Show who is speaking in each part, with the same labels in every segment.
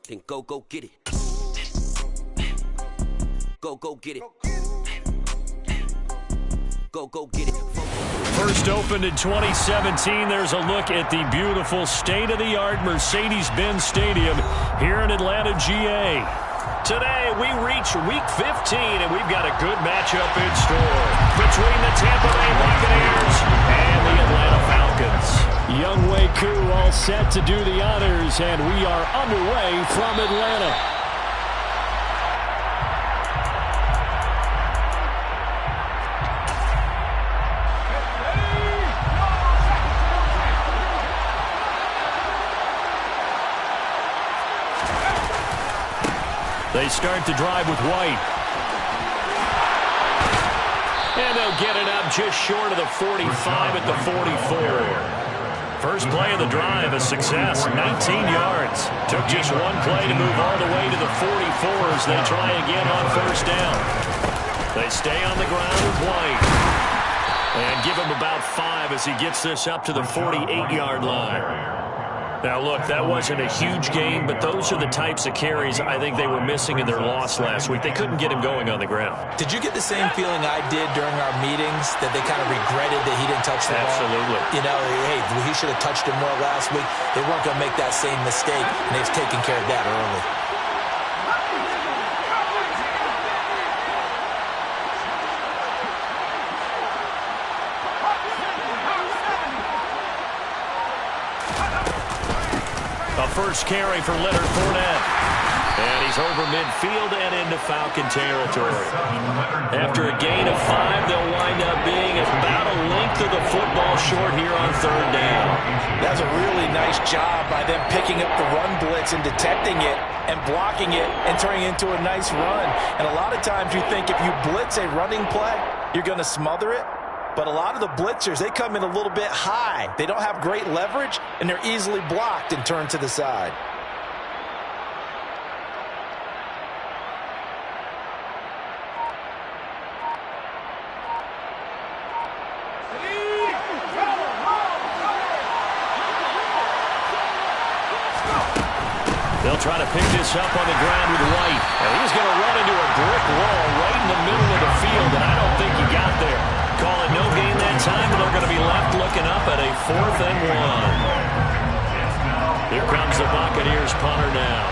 Speaker 1: then go get it. Go get it. Go get it.
Speaker 2: First opened in 2017, there's a look at the beautiful state-of-the-art Mercedes-Benz Stadium here in Atlanta, GA. Today, we reach Week 15, and we've got a good matchup in store between the Tampa Bay Buccaneers and the Atlanta Falcons. Younghoe Koo all set to do the honors, and we are underway from Atlanta. They start the drive with White. And they'll get it up just short of the 45 at the 44. First play of the drive, a success, 19 yards. Took just one play to move all the way to the 44 as they try again on first down. They stay on the ground with White. And give him about 5 as he gets this up to the 48-yard line. Now, look, that wasn't a huge game, but those are the types of carries I think they were missing in their loss last week. They couldn't get him going on the ground.
Speaker 3: Did you get the same feeling I did during our meetings, that they kind of regretted that he didn't touch the ball?
Speaker 2: Absolutely.
Speaker 3: You know, hey, he should have touched it more last week. They weren't going to make that same mistake, and they've taken care of that early.
Speaker 2: First carry for Leonard Fournette. And he's over midfield and into Falcon territory. After a gain of 5, they'll wind up being about a length of the football short here on third down.
Speaker 3: That's a really nice job by them picking up the run blitz and detecting it and blocking it and turning it into a nice run. And a lot of times you think if you blitz a running play, you're going to smother it. But a lot of the blitzers, they come in a little bit high. They don't have great leverage, and they're easily blocked and turned to the side.
Speaker 2: They'll try to pick this up on the ground with White. And he's going to run into a brick wall right in the middle of the field, and I don't think he got there. Call it no gain that time, and they're going to be left looking up at a 4th and 1. Here comes the Buccaneers punter now.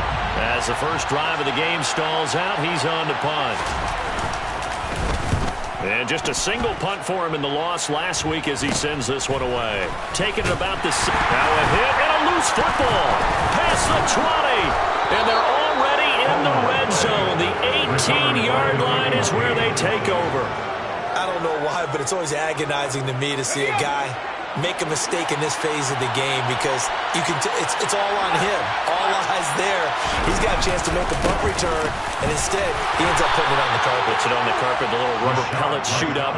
Speaker 2: As the first drive of the game stalls out, he's on to punt. And just a single punt for him in the loss last week as he sends this one away. Taking it about the... Now a hit and a loose football. Past the 20. And they're already in the red zone. The 18-yard line is where they take over.
Speaker 3: I don't know why, but it's always agonizing to me to see a guy make a mistake in this phase of the game, because you can it's all on him. All eyes there. He's got a chance to make a punt return, and instead he ends up putting it on the carpet.
Speaker 2: Puts it on the carpet. The little rubber pellets shoot up.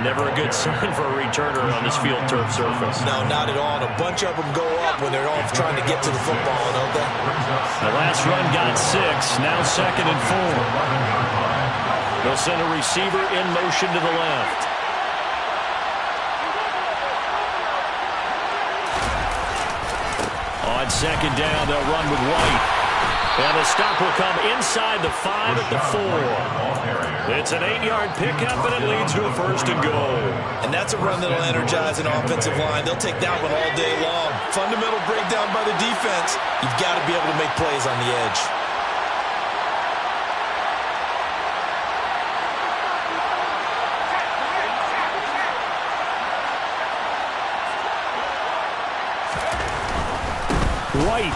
Speaker 2: Never a good sign for a returner on this field turf surface.
Speaker 3: No, not at all. And a bunch of them go up when they're all trying to get to the football, don't they?
Speaker 2: The last run got 6. Now 2nd and 4. They'll send a receiver in motion to the left. On 2nd down, they'll run with White. And the stop will come inside the 5 at the 4. It's an 8-yard pickup, and it leads to a 1st and goal.
Speaker 3: And that's a run that'll energize an offensive line. They'll take that one all day long. Fundamental breakdown by the defense. You've got to be able to make plays on the edge.
Speaker 2: White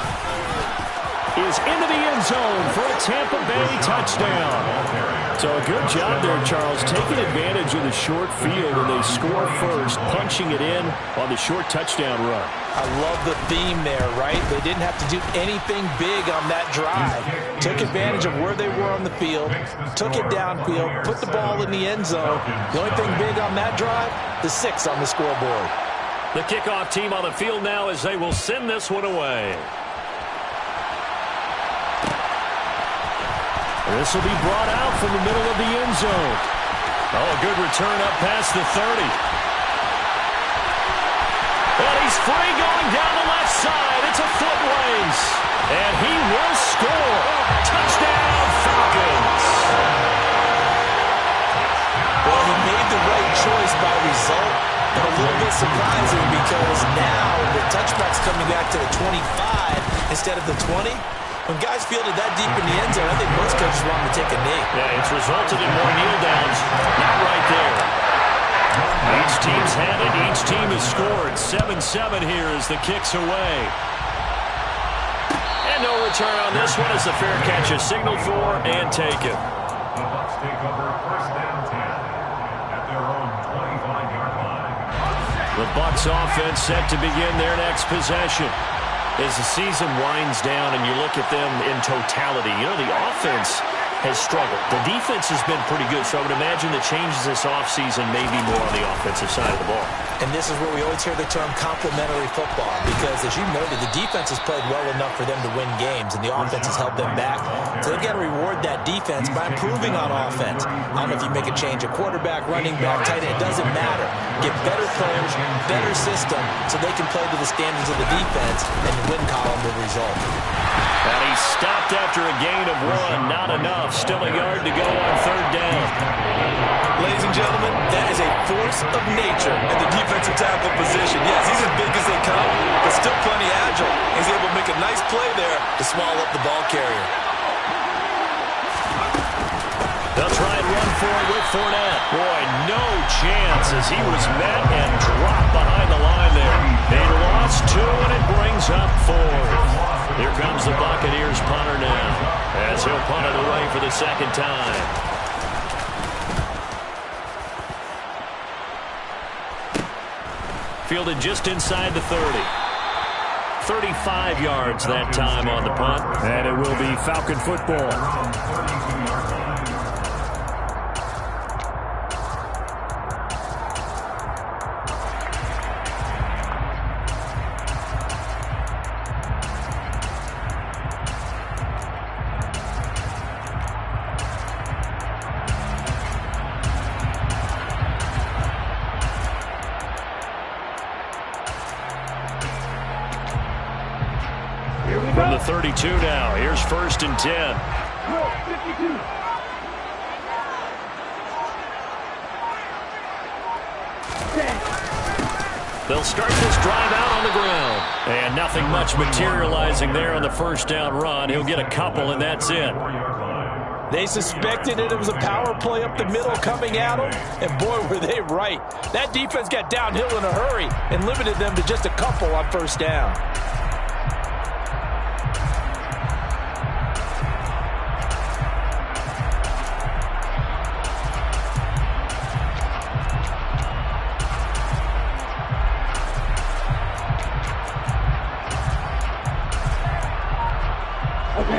Speaker 2: is into the end zone for a Tampa Bay touchdown. So a good job there, Charles, taking advantage of the short field, and they score first, punching it in on the short touchdown run.
Speaker 3: I love the theme there, right? They didn't have to do anything big on that drive. Took advantage of where they were on the field, took it downfield, put the ball in the end zone. The only thing big on that drive, the 6 on the scoreboard.
Speaker 2: The kickoff team on the field now as they will send this one away. This will be brought out from the middle of the end zone. Oh, a good return up past the 30. And he's free going down the left side. It's a foot race. And he will score.
Speaker 3: coming back to the 25 instead of the 20. When guys fielded that deep in the end zone, I think most coaches want to take a knee.
Speaker 2: Yeah, it's resulted in more kneel downs. Not right there. Each team's had it. Each team has scored. 7-7 here as the kick's away. And no return on this one as the fair catch is signaled for and taken.
Speaker 4: The Bucs take over first down 10 at their own 25-yard line.
Speaker 2: The Bucs offense set to begin their next possession. As the season winds down and you look at them in totality, you know, the offense has struggled. The defense has been pretty good, so I would imagine the changes this offseason may be more on the offensive side of the ball.
Speaker 3: And this is where we always hear the term complementary football, because as you noted, the defense has played well enough for them to win games, and the offense has held them back. So they've got to reward that defense by improving on offense. I don't know if you make a change, a quarterback, running back, tight end, it doesn't matter. Get better players, better system, so they can play to the standards of the defense, and the win column will result.
Speaker 2: And he stopped after a gain of 1. Not enough. Still a yard to go on third down.
Speaker 3: Ladies and gentlemen, that is a force of nature in the defensive tackle position. Yes, he's as big as they come, but still plenty agile. He's able to make a nice play there to swallow up the ball carrier.
Speaker 2: They'll try and run for it with Fournette. Boy, no chance as he was met and dropped behind the line there. They lost 2, and it brings up 4. Here comes the Buccaneers punter now, as he'll punt it away for the second time. Fielded just inside the 30. 35 yards that time on the punt. And it will be Falcon football. From the 32 now. Here's 1st and 10. They'll start this drive out on the ground. And nothing much materializing there on the first down run. He'll get a couple, and that's it.
Speaker 3: They suspected it was a power play up the middle coming at them, and boy, were they right. That defense got downhill in a hurry and limited them to just a couple on first down.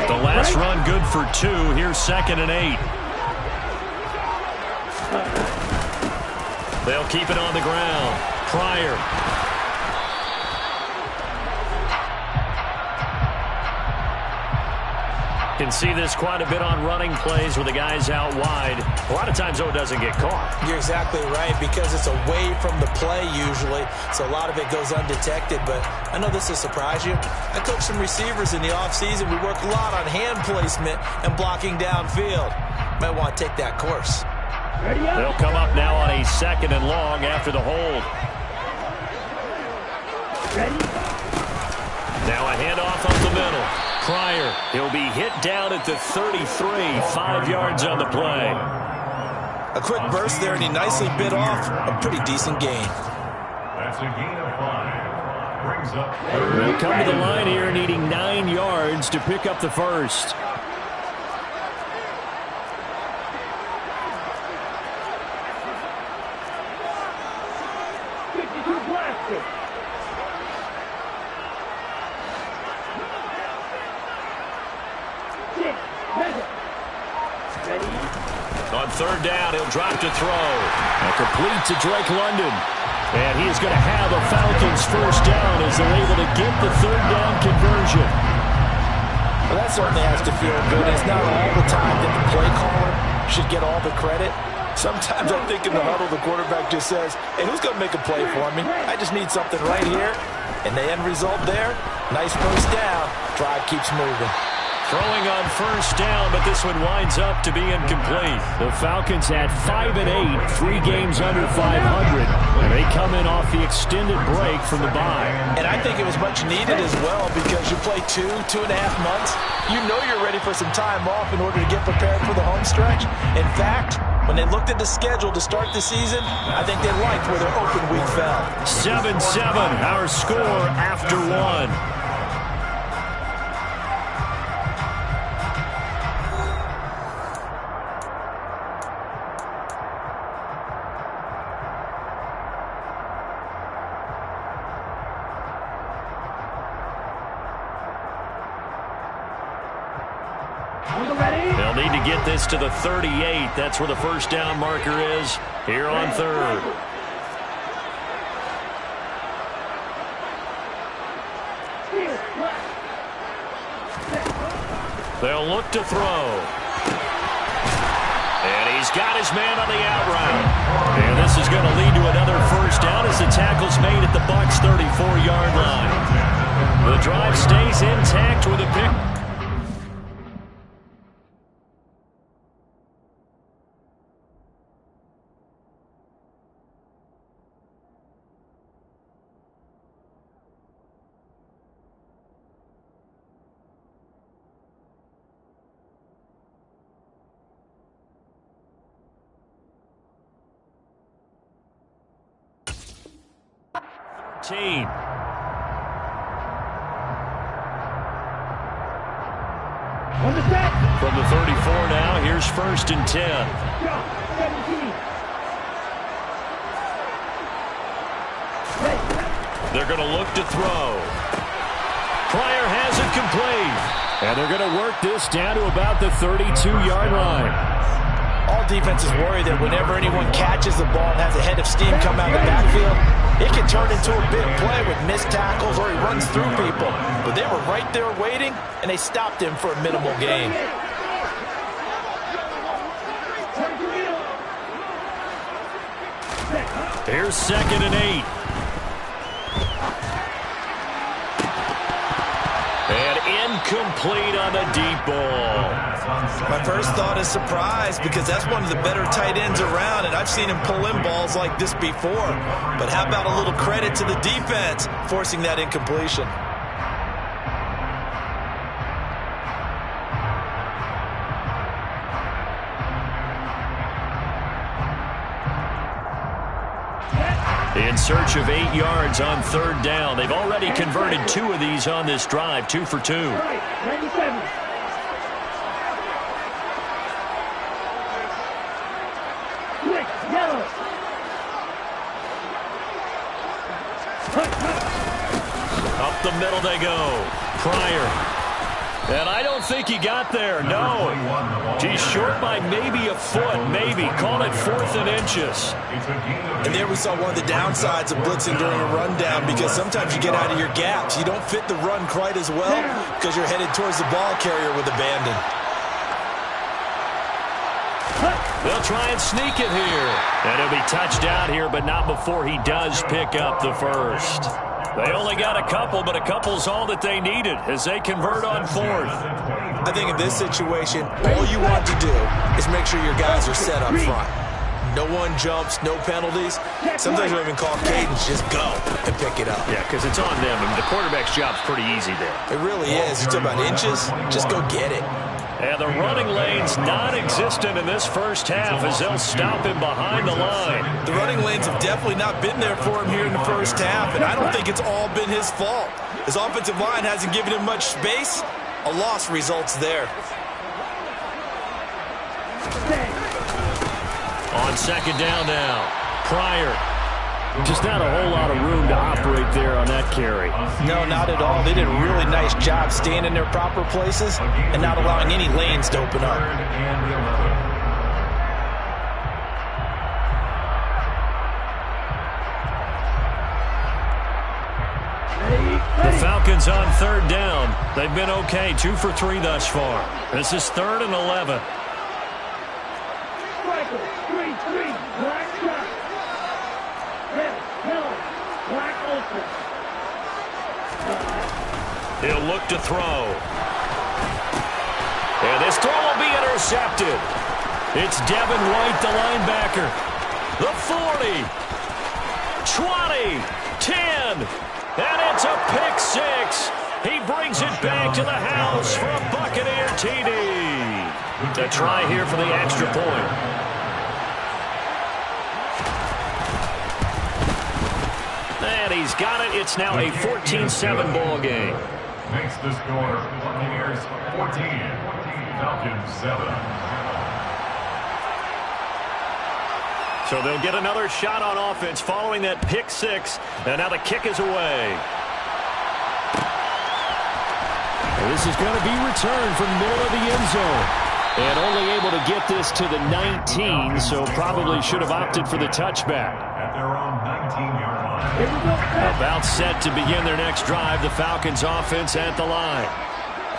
Speaker 2: The last run good for 2. Here's 2nd and 8. They'll keep it on the ground. Pryor. Can see this quite a bit on running plays with the guys out wide. A lot of times, though, it doesn't get caught.
Speaker 3: You're exactly right, because it's away from the play usually, so a lot of it goes undetected. But I know this will surprise you. I coached some receivers in the offseason. We work a lot on hand placement and blocking downfield. Might want to take that course.
Speaker 2: They'll come up now on a 2nd and long after the hold. Now a handoff up the middle. Pryor, he'll be hit down at the 33, 5 yards on the play.
Speaker 3: A quick burst there, and he nicely bit off a pretty decent gain.
Speaker 4: That's a gain of 5. Brings up
Speaker 2: They'll come to the line here needing 9 yards to pick up the first. On third down, he'll drop to throw. And complete to Drake London. And he is going to have a Falcons first down as they're able to get the third down conversion.
Speaker 3: Well, that certainly has to feel good. It's not all the time that the play caller should get all the credit. Sometimes I think in the huddle, the quarterback just says, hey, who's going to make a play for me? I just need something right here. And the end result there, nice first down. Drive keeps moving.
Speaker 2: Throwing on first down, but this one winds up to be incomplete.
Speaker 5: The Falcons had 5-8, 3 games under 500, and they come in off the extended break from the bye.
Speaker 3: And I think it was much needed as well because you play 2.5 months. You know you're ready for some time off in order to get prepared for the home stretch. In fact, when they looked at the schedule to start the season, I think they liked where their open week fell.
Speaker 2: 7-7, our score after one. They'll need to get this to the 38. That's where the first down marker is here on third. They'll look to throw. And he's got his man on the out route. And this is going to lead to another first down as the tackle's made at the Bucs' 34-yard line. The drive stays intact with a pick. From the 34 now, here's 1st and 10. They're going to look to throw. Pryor has it complete.
Speaker 5: And they're going to work this down to about the 32-yard line.
Speaker 3: All defenses worry that whenever anyone catches the ball and has a head of steam come out of the backfield, it can turn into a big play with missed tackles or he runs through people. But they were right there waiting, and they stopped him for a minimal gain.
Speaker 2: Here's 2nd and 8. And incomplete on the deep ball.
Speaker 3: My first thought is surprise because that's one of the better tight ends around, and I've seen him pull in balls like this before. But how about a little credit to the defense forcing that incompletion?
Speaker 2: In search of 8 yards on 3rd down. They've already converted 2 of these on this drive, 2 for 2. Up the middle they go. Pryor. And I don't think he got there, no. He's short by maybe a foot, maybe. Call it 4th and inches.
Speaker 3: And there we saw one of the downsides of blitzing during a rundown because sometimes you get out of your gaps. You don't fit the run quite as well because you're headed towards the ball carrier with abandon.
Speaker 2: They'll try and sneak it here. And he'll be touched out here, but not before he does pick up the first. They only got a couple, but a couple's all that they needed as they convert on 4th.
Speaker 3: I think in this situation, all you want to do is make sure your guys are set up front. No one jumps, no penalties. Sometimes we even call cadence, just go and pick it up.
Speaker 2: Yeah, because it's on them. I mean, the quarterback's job's pretty easy there.
Speaker 3: It really is. You talk about inches, just go get it.
Speaker 2: And the running lane's non-existent in this first half as they'll stop him behind the line.
Speaker 3: The running lanes have definitely not been there for him here in the first half, and I don't think it's all been his fault. His offensive line hasn't given him much space. A loss results there.
Speaker 2: On 2nd down now, Pryor.
Speaker 5: Just not a whole lot of room to operate there on that carry.
Speaker 3: No, not at all. They did a really nice job staying in their proper places and not allowing any lanes to open up.
Speaker 2: The Falcons on 3rd down. They've been okay, 2 for 3 thus far. This is 3rd and 11. He'll look to throw. And this throw will be intercepted. It's Devin White, the linebacker. The 40, 20, 10, and it's a pick six. He brings it back to the house for a Buccaneer TD. A try here for the extra point. And he's got it. It's now a 14-7 ball game.
Speaker 4: Makes the score Buccaneers 14, Falcons 7.
Speaker 2: So they'll get another shot on offense following that pick six. And now the kick is away.
Speaker 5: And this is going to be returned from the middle of the end zone. And only able to get this to the 19, so probably should have opted for the touchback.
Speaker 4: At their own 19-yard line.
Speaker 2: About set to begin their next drive, the Falcons offense at the line.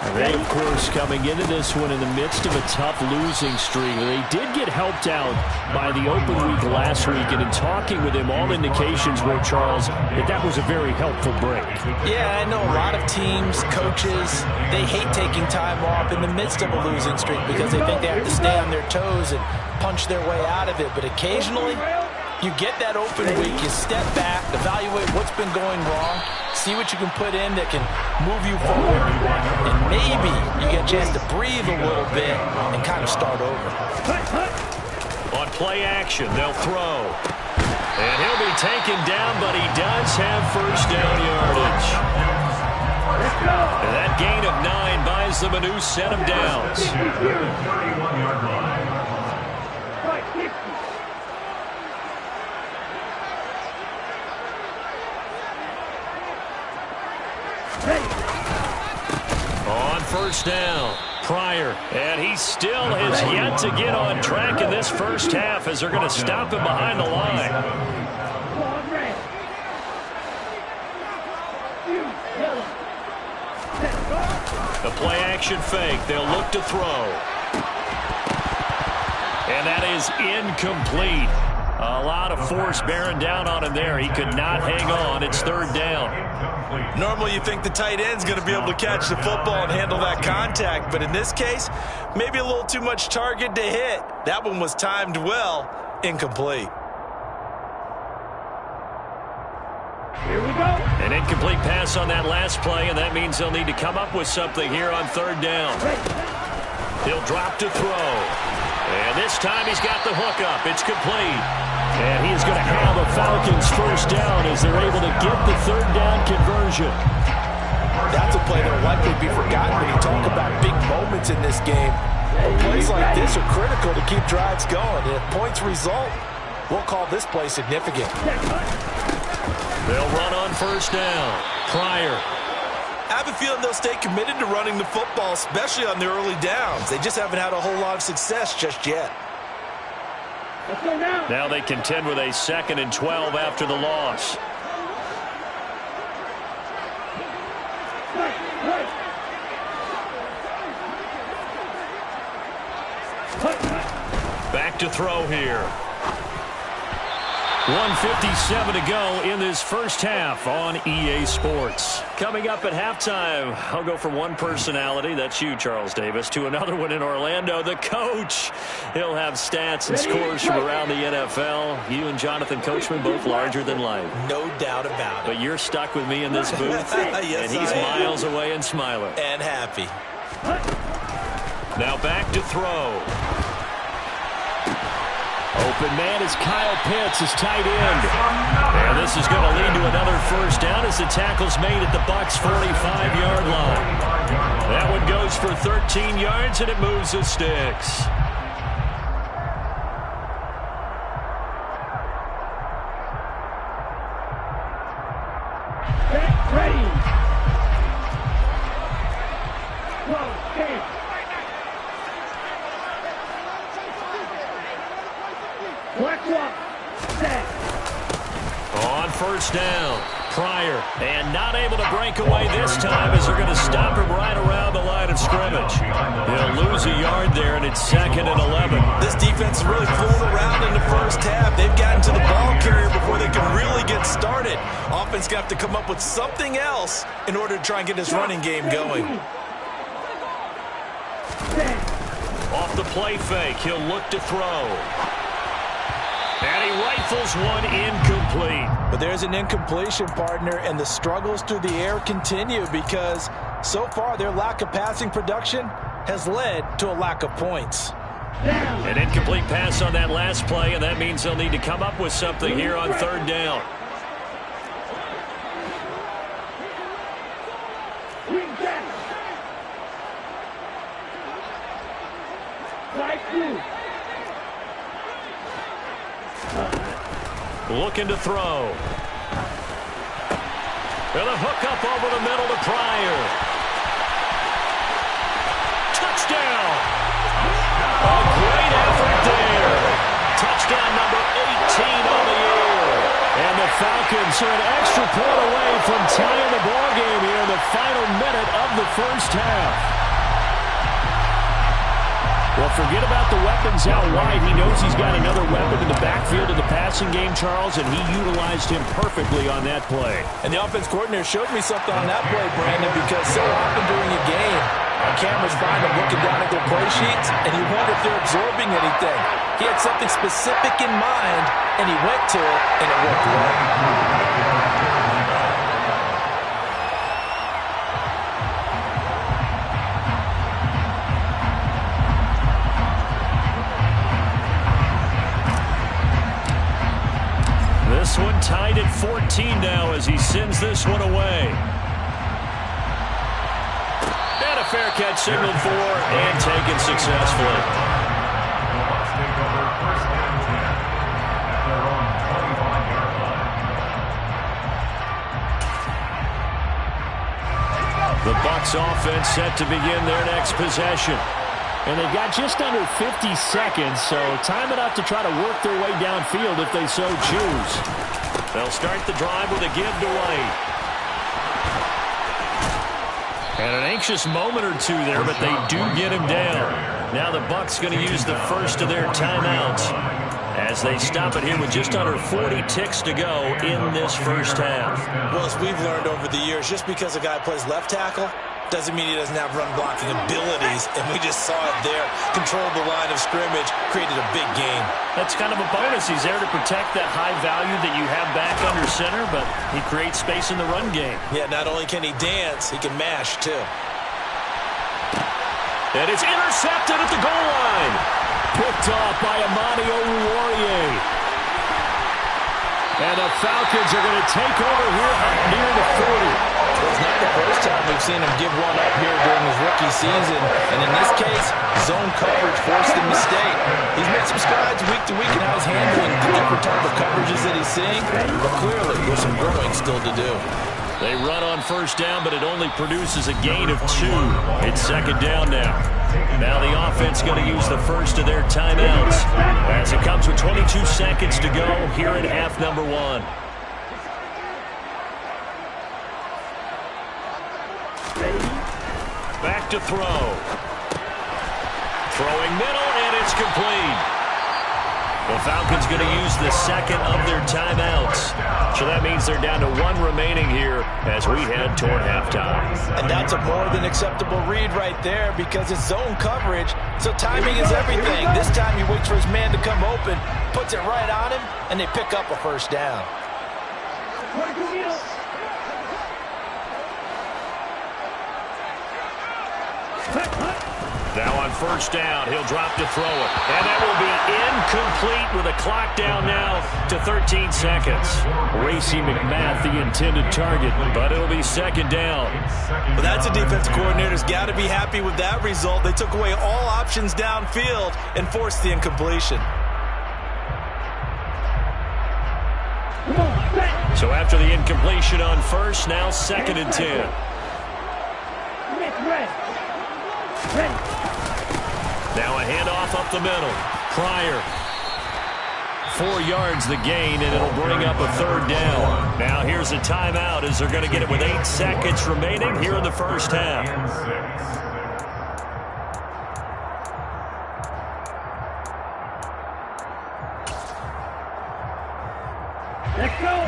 Speaker 5: And they, of course, coming into this one in the midst of a tough losing streak. They did get helped out by the open week last week, and in talking with him, all indications were, Charles, that was a very helpful break.
Speaker 3: Yeah, I know a lot of teams, coaches, they hate taking time off in the midst of a losing streak because they think they have to stay on their toes and punch their way out of it. But occasionally, you get that open week, you step back, evaluate what's been going wrong, see what you can put in that can move you forward, and maybe you get a chance to breathe a little bit and kind of start over.
Speaker 2: On play action, they'll throw. And he'll be taken down, but he does have first down yardage. And that gain of 9 buys them a new set of downs.
Speaker 4: 31-yard line.
Speaker 2: On first down, Pryor, and he still has yet to get on track in this first half as they're going to stop him behind the line. The play action fake, they'll look to throw. And that is incomplete. A lot of force bearing down on him there. He could not hang on. It's third down.
Speaker 3: Normally you think the tight end's going to be able to catch the football and handle that contact, but in this case, maybe a little too much target to hit. That one was timed well, incomplete.
Speaker 5: Here we go.
Speaker 2: An incomplete pass on that last play, and that means they'll need to come up with something here on third down. He'll drop to throw. And this time he's got the hook up. It's complete.
Speaker 5: And he's going to have a Falcons first down as they're able to get the third down conversion.
Speaker 3: That's a play that will likely be forgotten when you talk about big moments in this game. But plays like this are critical to keep drives going. And if points result, we'll call this play significant.
Speaker 2: They'll run on first down. Pryor.
Speaker 3: I have a feeling they'll stay committed to running the football, especially on their early downs. They just haven't had a whole lot of success just yet.
Speaker 2: Now they contend with a 2nd and 12 after the loss. Back to throw here. 1:57 to go in this first half on EA Sports. Coming up at halftime, I'll go from one personality, that's you, Charles Davis, to another one in Orlando, the coach. He'll have stats and scores from around the NFL. You and Jonathan Coachman both larger than life.
Speaker 3: No doubt about it.
Speaker 2: But you're stuck with me in this booth,
Speaker 3: Yes,
Speaker 2: and he's miles away and smiling.
Speaker 3: And happy.
Speaker 2: Now back to throw.
Speaker 5: Open man is Kyle Pitts, his tight end.
Speaker 2: And this is going to lead to another first down as the tackle's made at the Bucs' 45-yard line. That one goes for 13 yards, and it moves the sticks.
Speaker 5: Ready.
Speaker 2: On first down, Pryor, and not able to break away this time as they're going to stop him right around the line of scrimmage. He'll lose a yard there, and it's 2nd and 11.
Speaker 3: This defense has really flown around in the first half. They've gotten to the ball carrier before they can really get started. Offense going to have to come up with something else in order to try and get this running game going.
Speaker 2: Off the play fake, he'll look to throw. And he rifles one incomplete.
Speaker 3: But there's an incompletion, partner, and the struggles through the air continue because so far their lack of passing production has led to a lack of points.
Speaker 2: An incomplete pass on that last play, and that means they'll need to come up with something here on third down. Looking to throw. And a hook up over the middle to Pryor. Touchdown! A great effort there. Touchdown number 18 on the year. And the Falcons are an extra point away from tying the ballgame here in the final minute of the first half. Well, forget about the weapons out wide. He knows he's got another weapon in the backfield of the passing game, Charles, and he utilized him perfectly on that play.
Speaker 3: And the offense coordinator showed me something on that play, Brandon, because so often during a game, our cameras find them looking down at their play sheets, and you wonder if they're absorbing anything. He had something specific in mind, and he went to it, and it worked well.
Speaker 2: This one tied at 14 now as he sends this one away. And a fair catch signaled for and taken successfully.
Speaker 4: The Bucs take over first and 10 at their own 25-yard line.
Speaker 2: The Bucs offense set to begin their next possession.
Speaker 5: And they've got just under 50 seconds, so time enough to try to work their way downfield if they so choose.
Speaker 2: They'll start the drive with a give to White. And an anxious moment or two there, but they do get him down. Now the Bucs going to use the first of their timeouts as they stop it here with just under 40 ticks to go in this first half.
Speaker 3: Well, as we've learned over the years, just because a guy plays left tackle doesn't mean he doesn't have run blocking abilities, and we just saw it there. Controlled the line of scrimmage, created a big gain.
Speaker 2: That's kind of a bonus. He's there to protect that high value that you have back under center, but he creates space in the run game.
Speaker 3: Yeah, not only can he dance, he can mash, too.
Speaker 2: And it's intercepted at the goal line.
Speaker 5: Picked off by Amani Oruwariye. And the Falcons are going to take over here up near the 40.
Speaker 3: Well, it's not the first time we've seen him give one up here during his rookie season. And in this case, zone coverage forced the mistake. He's made some strides week to week in how he's handling the different type of coverages that he's seeing. But clearly, there's some growing still to do.
Speaker 2: They run on first down, but it only produces a gain of 2. It's second down now. Now the offense going to use the first of their timeouts as it comes with 22 seconds to go here in half number 1. Back to throw. Throwing middle, and it's complete. The Falcons going to use the second of their timeouts. So that means they're down to 1 remaining here as we head toward halftime.
Speaker 3: And that's a more than acceptable read right there because it's zone coverage, so timing is everything. This time he waits for his man to come open, puts it right on him, and they pick up a first down.
Speaker 2: Now on first down, he'll drop to throw it. And that will be incomplete with a clock down now to 13 seconds.
Speaker 5: Racy McMath, the intended target,
Speaker 2: but it'll be second down.
Speaker 3: Well, that's a defense coordinator's got to be happy with that result. They took away all options downfield and forced the incompletion.
Speaker 2: So after the incompletion on first, now second and 10. Now a handoff up the middle. Pryor. 4 yards the gain, and it'll bring up a third down. Now here's a timeout as they're going to get it with 8 seconds remaining here in the first half.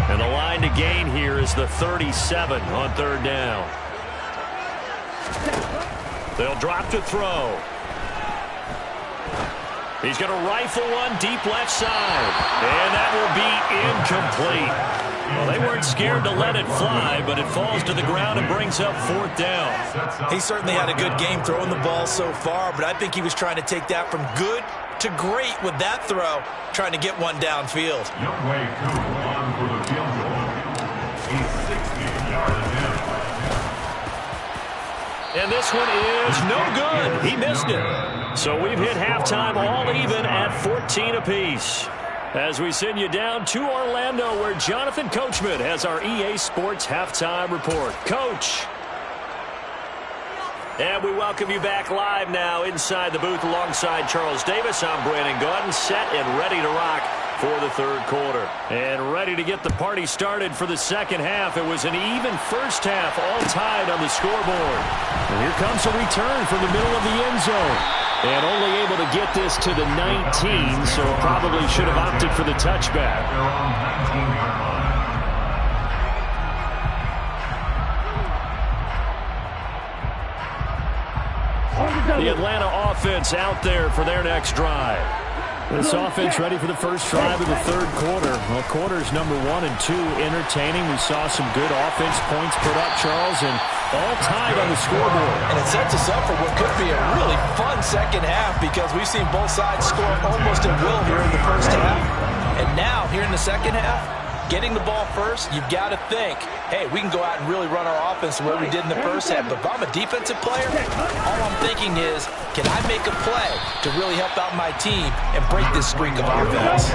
Speaker 2: And the line to gain here is the 37 on third down. They'll drop to throw. He's going to rifle one deep left side. And that will be incomplete. Well, they weren't scared to let it fly, but it falls to the ground and brings up 4th down.
Speaker 3: He certainly had a good game throwing the ball so far, but I think he was trying to take that from good to great with that throw, trying to get one downfield.
Speaker 4: Youngway Koo on for the field goal. He's 60-yard attempt.
Speaker 2: And this one is no good. He missed it. So we've hit halftime all even at 14 apiece. As we send you down to Orlando, where Jonathan Coachman has our EA Sports halftime report. Coach. And we welcome you back live now inside the booth alongside Charles Davis. I'm Brandon Gaudin, set and ready to rock for the 3rd quarter. And ready to get the party started for the 2nd half. It was an even first half, all tied on the scoreboard. And here comes a return from the middle of the end zone. And only able to get this to the 19, so probably should have opted for the touchback.
Speaker 4: They're on 19-yard line.
Speaker 2: The Atlanta offense out there for their next drive.
Speaker 5: This offense ready for the first drive of the 3rd quarter. Well, quarters number 1 and 2 entertaining. We saw some good offense points put up, Charles, and all tied on the scoreboard.
Speaker 3: And it sets us up for what could be a really fun 2nd half, because we've seen both sides score almost at will here in the first half. And now, here in the 2nd half, getting the ball first, you've got to think, hey, we can go out and really run our offense the way we did in the first half. But if I'm a defensive player, all I'm thinking is, can I make a play to really help out my team and break this streak of offense?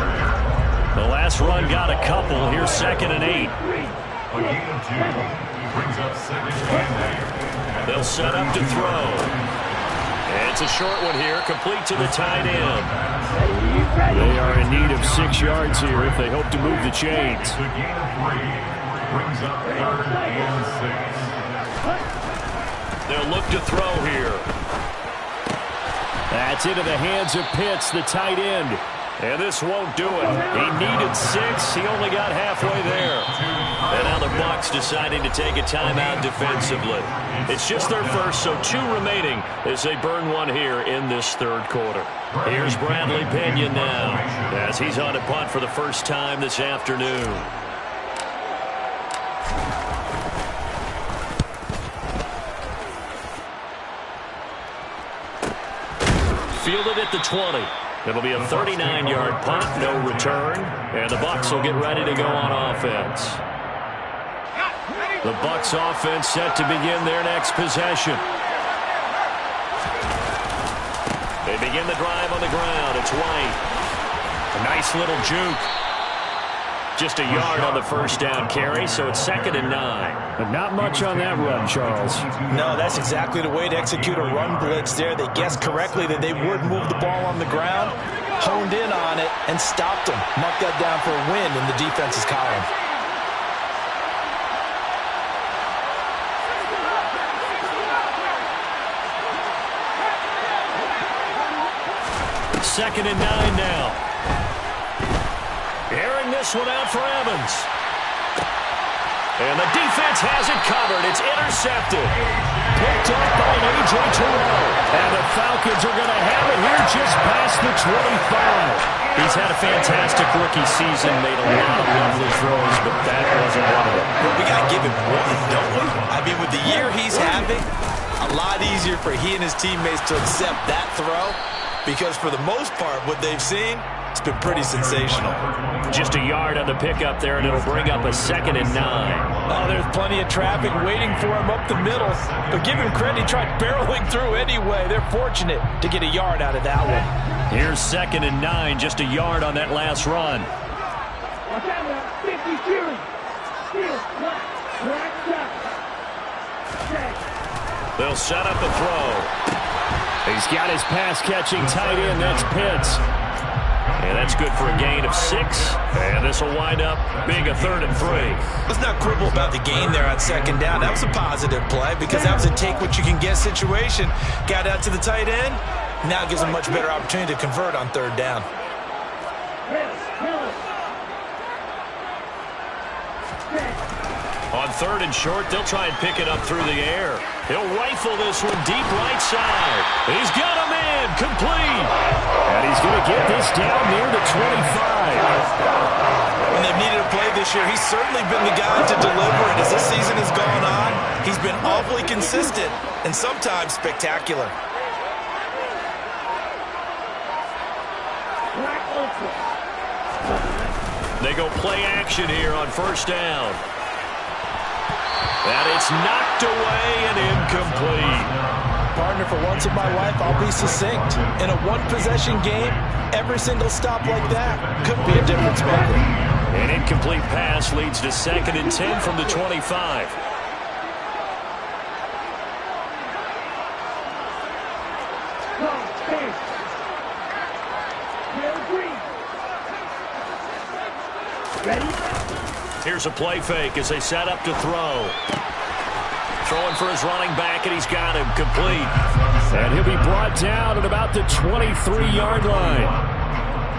Speaker 2: The last run got a couple. Here's 2nd and 8.
Speaker 4: A gain of 2 brings up 2nd and 8.
Speaker 2: They'll set up to throw. It's a short one here, complete to the tight end.
Speaker 5: They are in need of 6 yards here if they hope to move the chains.
Speaker 4: It's a gain of 3 brings up 3rd and 6.
Speaker 2: They'll look to throw here.
Speaker 5: That's into the hands of Pitts, the tight end.
Speaker 2: And this won't do it. He needed 6. He only got halfway there. And now the Bucs deciding to take a timeout defensively. It's just their first, so 2 remaining as they burn one here in this 3rd quarter. Here's Bradley Pena now as he's on a punt for the first time this afternoon. Fielded at the 20. It'll be a 39-yard punt, no return, and the Bucs will get ready to go on offense. The Bucs offense set to begin their next possession. They begin the drive on the ground. It's White. A nice little juke. Just a yard on the first down carry, so it's 2nd and 9.
Speaker 5: But not much on that run, Charles.
Speaker 3: No, that's exactly the way to execute a run blitz there. They guessed correctly that they would move the ball on the ground, honed in on it, and stopped them. Marked that down for a win in the defense's column.
Speaker 2: Second and 9 now. Airing this one out for Evans. And the defense has it covered. It's intercepted. Picked up by A.J. Terrell. And the Falcons are going to have it here just past the 25. He's had a fantastic rookie season, made a lot of lovely throws, but that wasn't one of them.
Speaker 3: Well, we got to give him one, don't we? I mean, with the year he's having, a lot easier for he and his teammates to accept that throw, because for the most part, what they've seen, it's been pretty sensational.
Speaker 2: Just a yard on the pickup there, and it'll bring up a 2nd and 9.
Speaker 3: Oh, there's plenty of traffic waiting for him up the middle. But give him credit, he tried barreling through anyway. They're fortunate to get a yard out of that one.
Speaker 2: Here's 2nd and 9, just a yard on that last run. They'll set up a throw.
Speaker 5: He's got his pass-catching tight end. That's Pitts.
Speaker 2: And that's good for a gain of 6. And this will wind up being a 3rd and 3.
Speaker 3: Let's not quibble about the gain there on 2nd down. That was a positive play because that was a take-what-you-can-get situation. Got out to the tight end. Now gives him a much better opportunity to convert on 3rd down.
Speaker 2: On 3rd and short. They'll try and pick it up through the air. He'll rifle this one deep right side. He's got him in. Complete. And he's going to get this down near the 25.
Speaker 3: When they've needed a play this year, he's certainly been the guy to deliver it. As this season has gone on, he's been awfully consistent and sometimes spectacular.
Speaker 2: They go play action here on 1st down. And it's knocked away and incomplete.
Speaker 3: Partner, for once in my life, I'll be succinct. In a one-possession game, every single stop like that could be a difference maker.
Speaker 2: An incomplete pass leads to 2nd and 10 from the 25. Here's a play fake as they set up to throw. Throwing for his running back, and he's got him complete.
Speaker 5: And he'll be brought down at about the 23-yard line.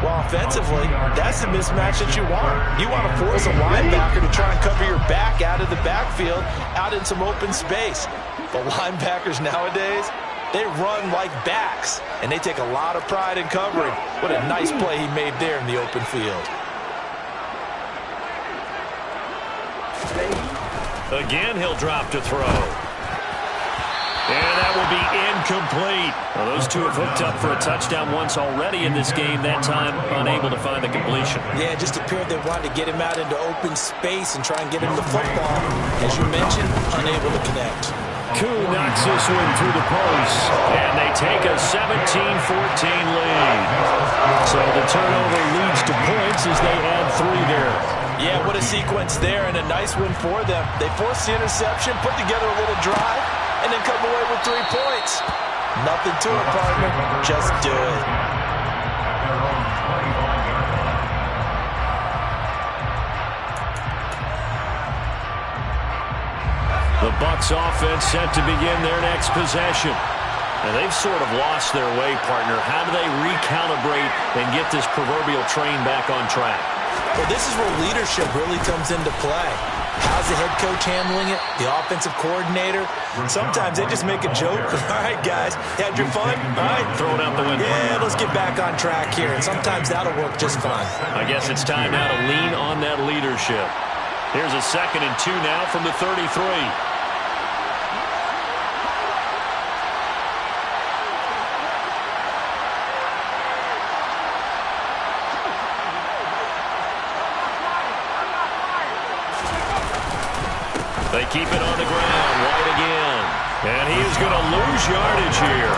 Speaker 3: Well, offensively, that's the mismatch that you want. You want to force a linebacker to try and cover your back out of the backfield, out in some open space. But linebackers nowadays, they run like backs, and they take a lot of pride in covering. What a nice play he made there in the open field.
Speaker 2: Again, he'll drop to throw. And that will be incomplete. Well, those two have hooked up for a touchdown once already in this game. That time, unable to find the completion.
Speaker 3: Yeah, it just appeared they wanted to get him out into open space and try and get him the football. As you mentioned, unable to connect.
Speaker 5: Koo knocks this one through the post.
Speaker 2: And they take a 17-14 lead. So the turnover leads to points as they add 3 there.
Speaker 3: Yeah, what a sequence there, and a nice win for them. They forced the interception, put together a little drive, and then come away with 3 points. Nothing to it, partner. Just do it.
Speaker 2: The Bucs offense set to begin their next possession. And they've sort of lost their way, partner. How do they recalibrate and get this proverbial train back on track?
Speaker 3: Well, this is where leadership really comes into play. How's the head coach handling it? The offensive coordinator? Sometimes they just make a joke. All right, guys, had your fun? All right.
Speaker 2: Throw it out the window.
Speaker 3: Yeah, let's get back on track here. And sometimes that'll work just fine.
Speaker 2: I guess it's time now to lean on that leadership. Here's a 2nd and 2 now from the 33. They keep it on the ground. White again. And he is going to lose yardage here.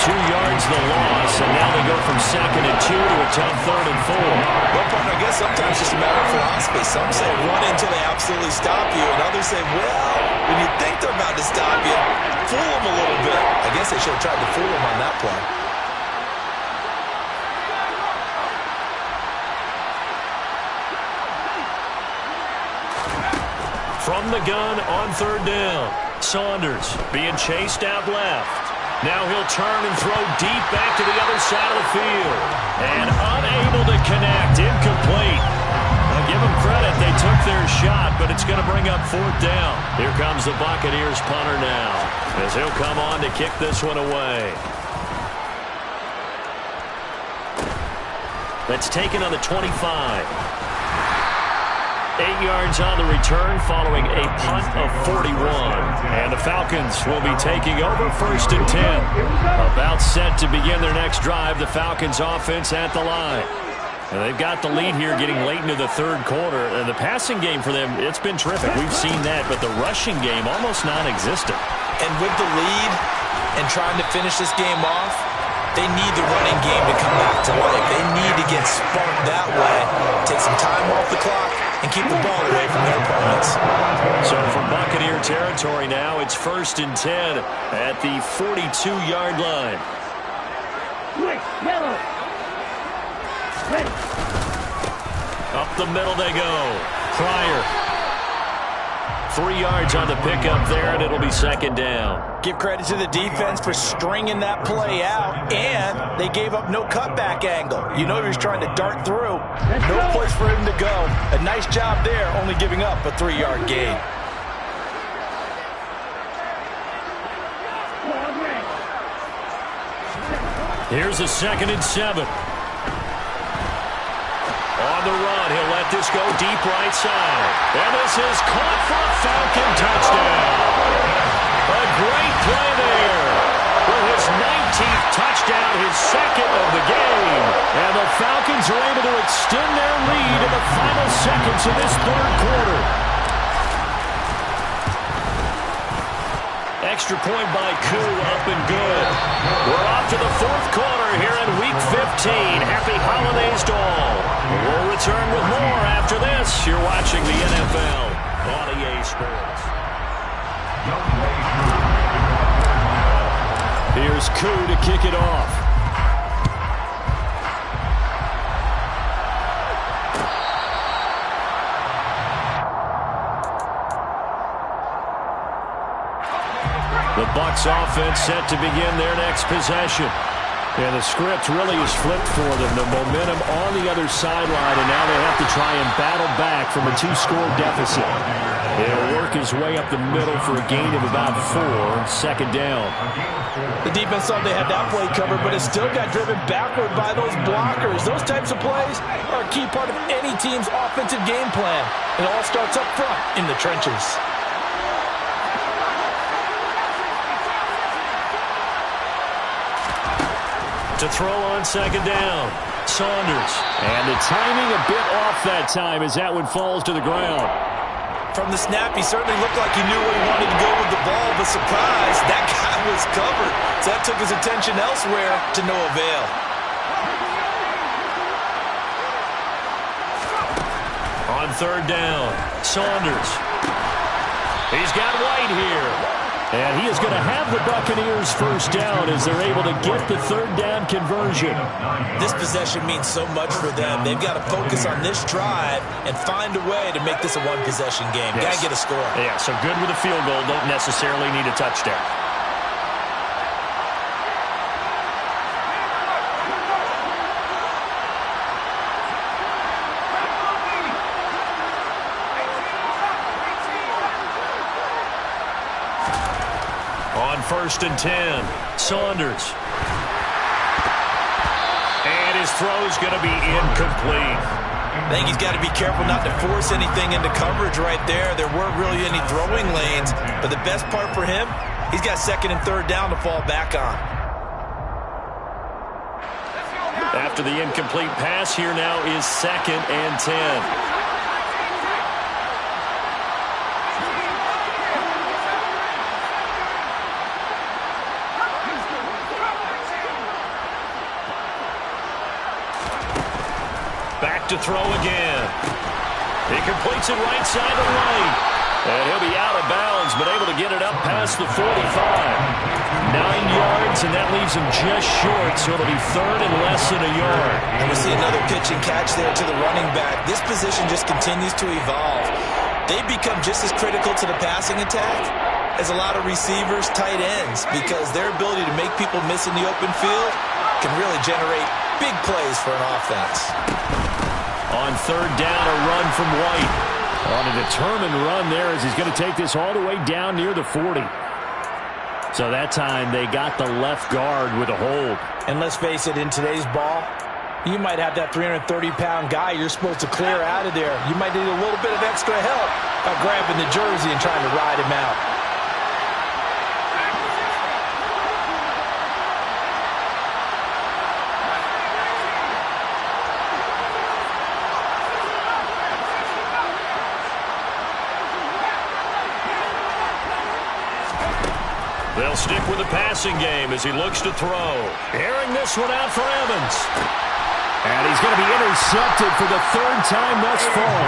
Speaker 2: 2 yards the loss, and now they go from 2nd and 2 to a tough 3rd and 4.
Speaker 3: Well, partner, I guess sometimes it's just a matter of philosophy. Some say run until they absolutely stop you, and others say, well, when you think they're about to stop you, fool them a little bit. I guess they should have tried to fool them on that play.
Speaker 2: From the gun on 3rd down. Saunders being chased out left. Now he'll turn and throw deep back to the other side of the field. And unable to connect. Incomplete. I'll give them credit. They took their shot, but it's going to bring up 4th down. Here comes the Buccaneers punter now, as he'll come on to kick this one away. That's taken on the 25. 8 yards on the return following a punt of 41. And the Falcons will be taking over 1st and 10. About set to begin their next drive, the Falcons offense at the line. And they've got the lead here getting late into the 3rd quarter. And the passing game for them, it's been terrific. We've seen that, but the rushing game almost non-existent.
Speaker 3: And with the lead and trying to finish this game off, they need the running game to come back to life. They need to get sparked that way, take some time off the clock, and keep the ball away from their opponents.
Speaker 2: So from Buccaneer territory now, it's 1st and 10 at the 42-yard line. Up the middle they go. Pryor. 3 yards on the pickup there, and it'll be 2nd down.
Speaker 3: Give credit to the defense for stringing that play out, and they gave up no cutback angle. You know he was trying to dart through. No place for him to go. A nice job there, only giving up a 3-yard gain.
Speaker 2: Here's a 2nd and 7. On the run, he'll let this go deep right side. And this is caught for a Falcon touchdown. A great play there. With his 19th touchdown, his 2nd of the game. And the Falcons are able to extend their lead in the final seconds of this 3rd quarter. Extra point by Koo, up and good. We're off to the 4th quarter here in Week 15. Happy holidays to all. We'll return with more after this. You're watching the NFL on EA Sports.
Speaker 5: Here's Koo to kick it off. The Bucs offense set to begin their next possession. And the script really is flipped for them. The momentum on the other sideline, and now they have to try and battle back from a 2-score deficit. He'll work his way up the middle for a gain of about 4, 2nd down.
Speaker 3: The defense thought they had that play covered, but it still got driven backward by those blockers. Those types of plays are a key part of any team's offensive game plan. It all starts up front in the trenches.
Speaker 2: To throw on 2nd down, Saunders.
Speaker 5: And the timing a bit off that time as that one falls to the ground.
Speaker 3: From the snap, he certainly looked like he knew where he wanted to go with the ball, but surprise, that guy was covered. So that took his attention elsewhere to no avail.
Speaker 2: On 3rd down, Saunders. He's got White here.
Speaker 5: And he is going to have the Buccaneers 1st down as they're able to get the 3rd down conversion.
Speaker 3: This possession means so much for them. They've got to focus on this drive and find a way to make this a one-possession game.
Speaker 2: Yes.
Speaker 3: Got to get a score.
Speaker 2: Yeah, so good with a field goal. Don't necessarily need a touchdown. On 1st and 10, Saunders. And his throw's going to be incomplete.
Speaker 3: I think he's got to be careful not to force anything into coverage right there. There weren't really any throwing lanes, but the best part for him, he's got 2nd and 3rd down to fall back on.
Speaker 2: After the incomplete pass, here now is 2nd and 10. Back to throw again. He completes it right side of the lane. And he'll be out of bounds, but able to get it up past the 45. 9 yards, and that leaves him just short, so it'll be 3rd and less than a yard.
Speaker 3: And we see another pitch and catch there to the running back. This position just continues to evolve. They've become just as critical to the passing attack as a lot of receivers, tight ends, because their ability to make people miss in the open field can really generate big plays for an offense.
Speaker 2: On 3rd down, a run from White.
Speaker 5: On a determined run there as he's going to take this all the way down near the 40. So that time they got the left guard with a hold.
Speaker 3: And let's face it, in today's ball, you might have that 330-pound guy you're supposed to clear out of there. You might need a little bit of extra help by grabbing the jersey and trying to ride him out.
Speaker 2: They'll stick with the passing game as he looks to throw. Airing this one out for Evans.
Speaker 5: And he's going to be intercepted for the 3rd time thus far.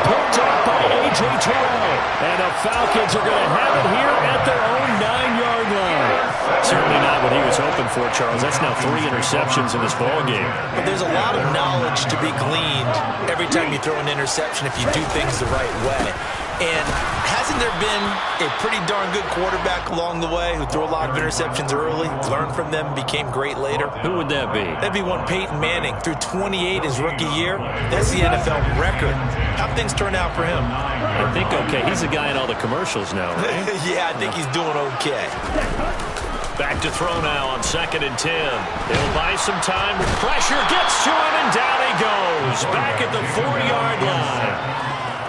Speaker 5: Picked up by A.J. Terrell. And the Falcons are going to have it here at their own 9-yard line.
Speaker 2: Certainly not what he was hoping for, Charles. That's now 3 interceptions in this ballgame.
Speaker 3: But there's a lot of knowledge to be gleaned every time you throw an interception if you do things the right way. And hasn't there been a pretty darn good quarterback along the way who threw a lot of interceptions early, learned from them, became great later?
Speaker 2: Who would that be?
Speaker 3: That'd be one Peyton Manning. Threw 28 his rookie year. That's the NFL record. How'd things turn out for him?
Speaker 2: I think okay. He's the guy in all the commercials now, right?
Speaker 3: Yeah, I think he's doing okay.
Speaker 2: Back to throw now on 2nd and 10. He'll buy some time. Pressure gets to him, and down he goes. Back at the 4-yard line.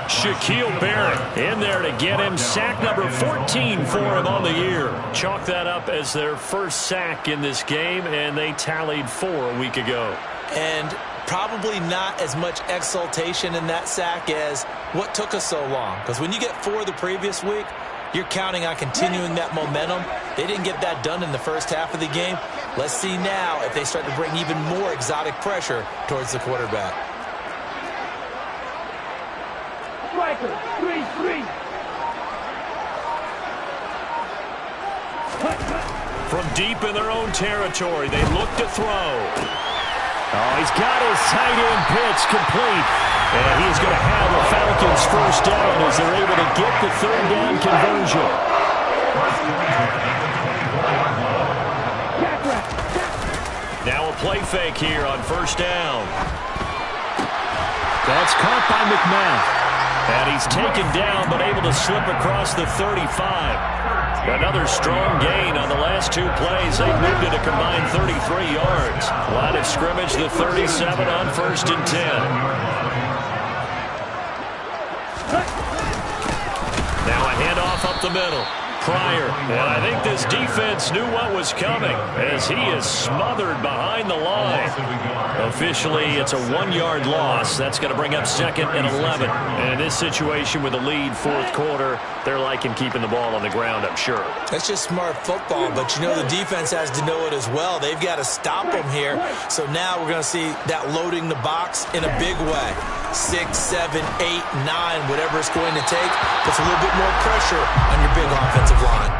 Speaker 2: Shaquille Barrett in there to get him. Sack number 14 for him on the year. Chalk that up as their first sack in this game, and they tallied 4 a week ago.
Speaker 3: And probably not as much exultation in that sack as what took us so long. Because when you get 4 the previous week, you're counting on continuing that momentum. They didn't get that done in the first half of the game. Let's see now if they start to bring even more exotic pressure towards the quarterback.
Speaker 6: Striker, 3-3.
Speaker 2: From deep in their own territory, they look to throw.
Speaker 5: Oh, he's got his tight end pitch complete. And he's going to have the Falcons first down as they're able to get the 3rd down conversion.
Speaker 2: Now a play fake here on 1st down.
Speaker 5: That's caught by McMahon.
Speaker 2: And he's taken down but able to slip across the 35. Another strong gain on the last 2 plays. They've moved it a combined 33 yards. Line of scrimmage, the 37 on 1st and 10. Now a handoff up the middle. Pryor, and I think this defense knew what was coming as he is smothered behind the line. Officially, it's a 1-yard loss. That's going to bring up 2nd and 11. And in this situation with a lead 4th quarter, they're liking keeping the ball on the ground, I'm sure.
Speaker 3: That's just smart football, but you know the defense has to know it as well. They've got to stop them here. So now we're going to see that loading the box in a big way. 6, 7, 8, 9, whatever it's going to take, puts a little bit more pressure on your big offensive line.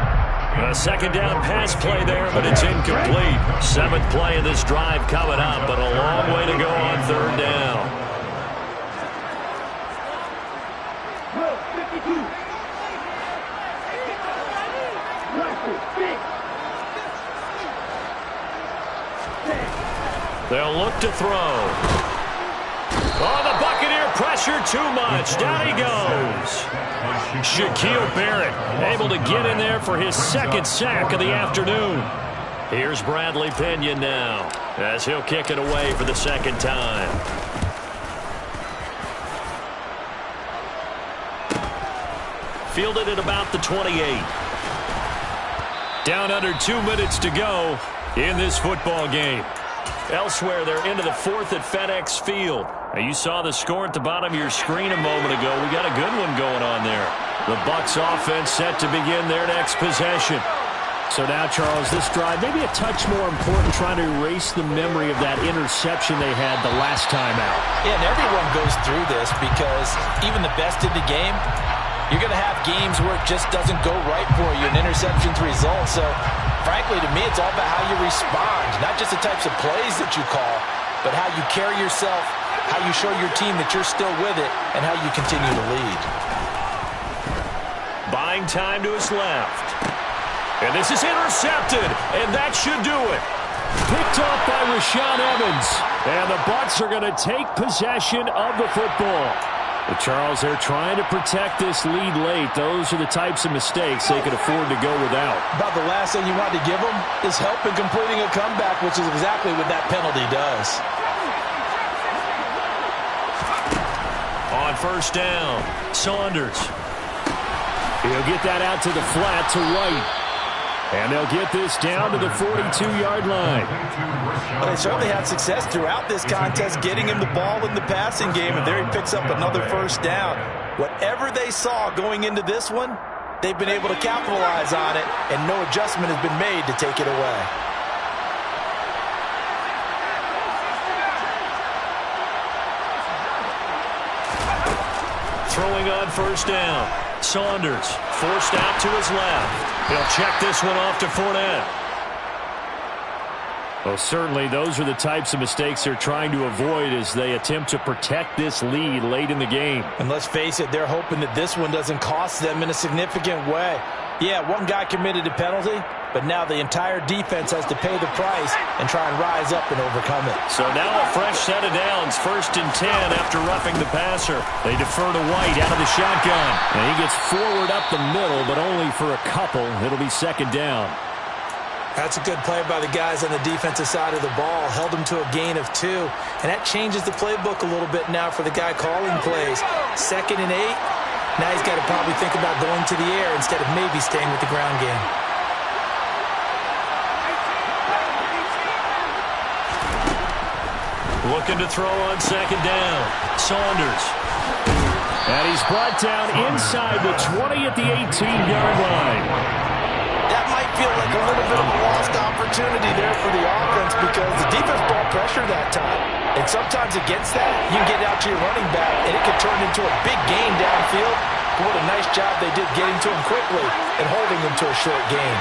Speaker 2: A 2nd down pass play there, but it's incomplete. 7th play of this drive coming up, but a long way to go on 3rd down. They'll look to throw. Oh, the Buccaneer pressure too much. Down he goes. Shaquille Barrett able to get in there for his 2nd sack of the afternoon. Here's Bradley Pinion now as he'll kick it away for the 2nd time. Fielded at about the 28. Down under 2 minutes to go in this football game. Elsewhere, they're into the 4th at FedEx Field. Now, you saw the score at the bottom of your screen a moment ago. We got a good one going on there. The Bucs offense set to begin their next possession.
Speaker 5: So now, Charles, this drive maybe a touch more important, trying to erase the memory of that interception they had the last time out.
Speaker 3: Yeah, and everyone goes through this because even the best in the game, you're going to have games where it just doesn't go right for you, and interceptions result. So, frankly, to me, it's all about how you respond, not just the types of plays that you call, but how you carry yourself, how you show your team that you're still with it, and how you continue to lead.
Speaker 2: Buying time to his left. And this is intercepted, and that should do it.
Speaker 5: Picked off by Rashaan Evans. And the Bucs are going to take possession of the football. But Charles, they're trying to protect this lead late. Those are the types of mistakes they could afford to go without.
Speaker 3: About the last thing you want to give them is help in completing a comeback, which is exactly what that penalty does.
Speaker 2: On 1st down, Saunders.
Speaker 5: He'll get that out to the flat to White. And they'll get this down to the 42-yard line.
Speaker 3: Well, they certainly had success throughout this contest getting him the ball in the passing game, and there he picks up another 1st down. Whatever they saw going into this one, they've been able to capitalize on it, and no adjustment has been made to take it away.
Speaker 2: Throwing on 1st down. Saunders forced out to his left. He'll check this one off to Fournette.
Speaker 5: Well, certainly those are the types of mistakes they're trying to avoid as they attempt to protect this lead late in the game.
Speaker 3: And let's face it, they're hoping that this one doesn't cost them in a significant way. Yeah, one guy committed a penalty, but now the entire defense has to pay the price and try and rise up and overcome it.
Speaker 2: So now a fresh set of downs, 1st and 10 after roughing the passer. They defer to White out of the shotgun.
Speaker 5: And he gets forward up the middle, but only for a couple. It'll be 2nd down.
Speaker 3: That's a good play by the guys on the defensive side of the ball. Held them to a gain of 2. And that changes the playbook a little bit now for the guy calling plays. 2nd and 8. Now he's got to probably think about going to the air instead of maybe staying with the ground game.
Speaker 2: Looking to throw on 2nd down. Saunders.
Speaker 5: And he's brought down inside the 20 at the 18-yard line.
Speaker 3: That might feel like a little bit of a lost opportunity there for the offense because the defense brought pressure that time. And sometimes against that, you can get out to your running back, and it can turn into a big gain downfield. But what a nice job they did getting to him quickly and holding him to a short gain.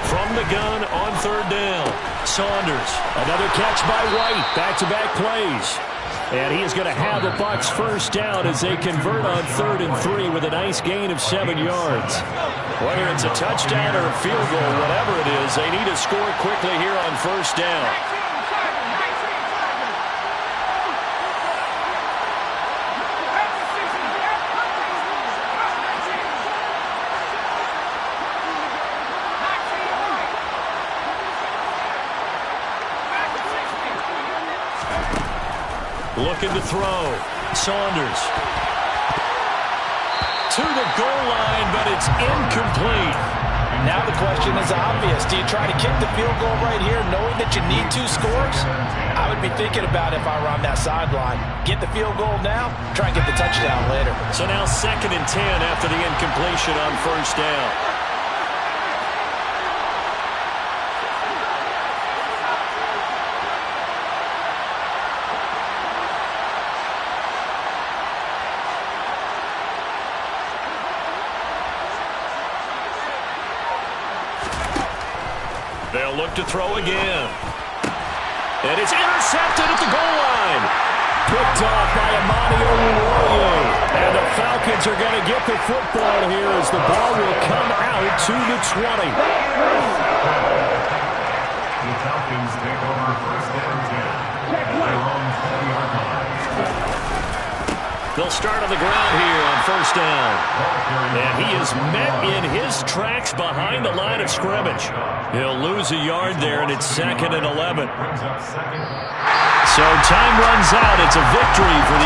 Speaker 2: From the gun on 3rd down. Saunders. Another catch by White. Back-to-back plays. And he is going to have the Bucs first down as they convert on 3rd and 3 with a nice gain of 7 yards. Whether it's a touchdown or a field goal, whatever it is, they need to score quickly here on 1st down. Looking to throw. Saunders. To the goal line, but it's incomplete.
Speaker 3: Now the question is obvious. Do you try to kick the field goal right here knowing that you need 2 scores? I would be thinking about it if I were on that sideline. Get the field goal now, try and get the touchdown later.
Speaker 2: So now 2nd and 10 after the incompletion on 1st down. They'll look to throw again. And it's intercepted at the goal line. Picked off by Amani Oruwariye. And the Falcons are going to get the football here as the ball will come out to the 20.
Speaker 4: The Falcons take over 1st and 10. Their own 20-yard line.
Speaker 2: They'll start on the ground here on 1st down. And he is met in his tracks behind the line of scrimmage. He'll lose a yard there, and it's 2nd and 11. So time runs out. It's a victory for the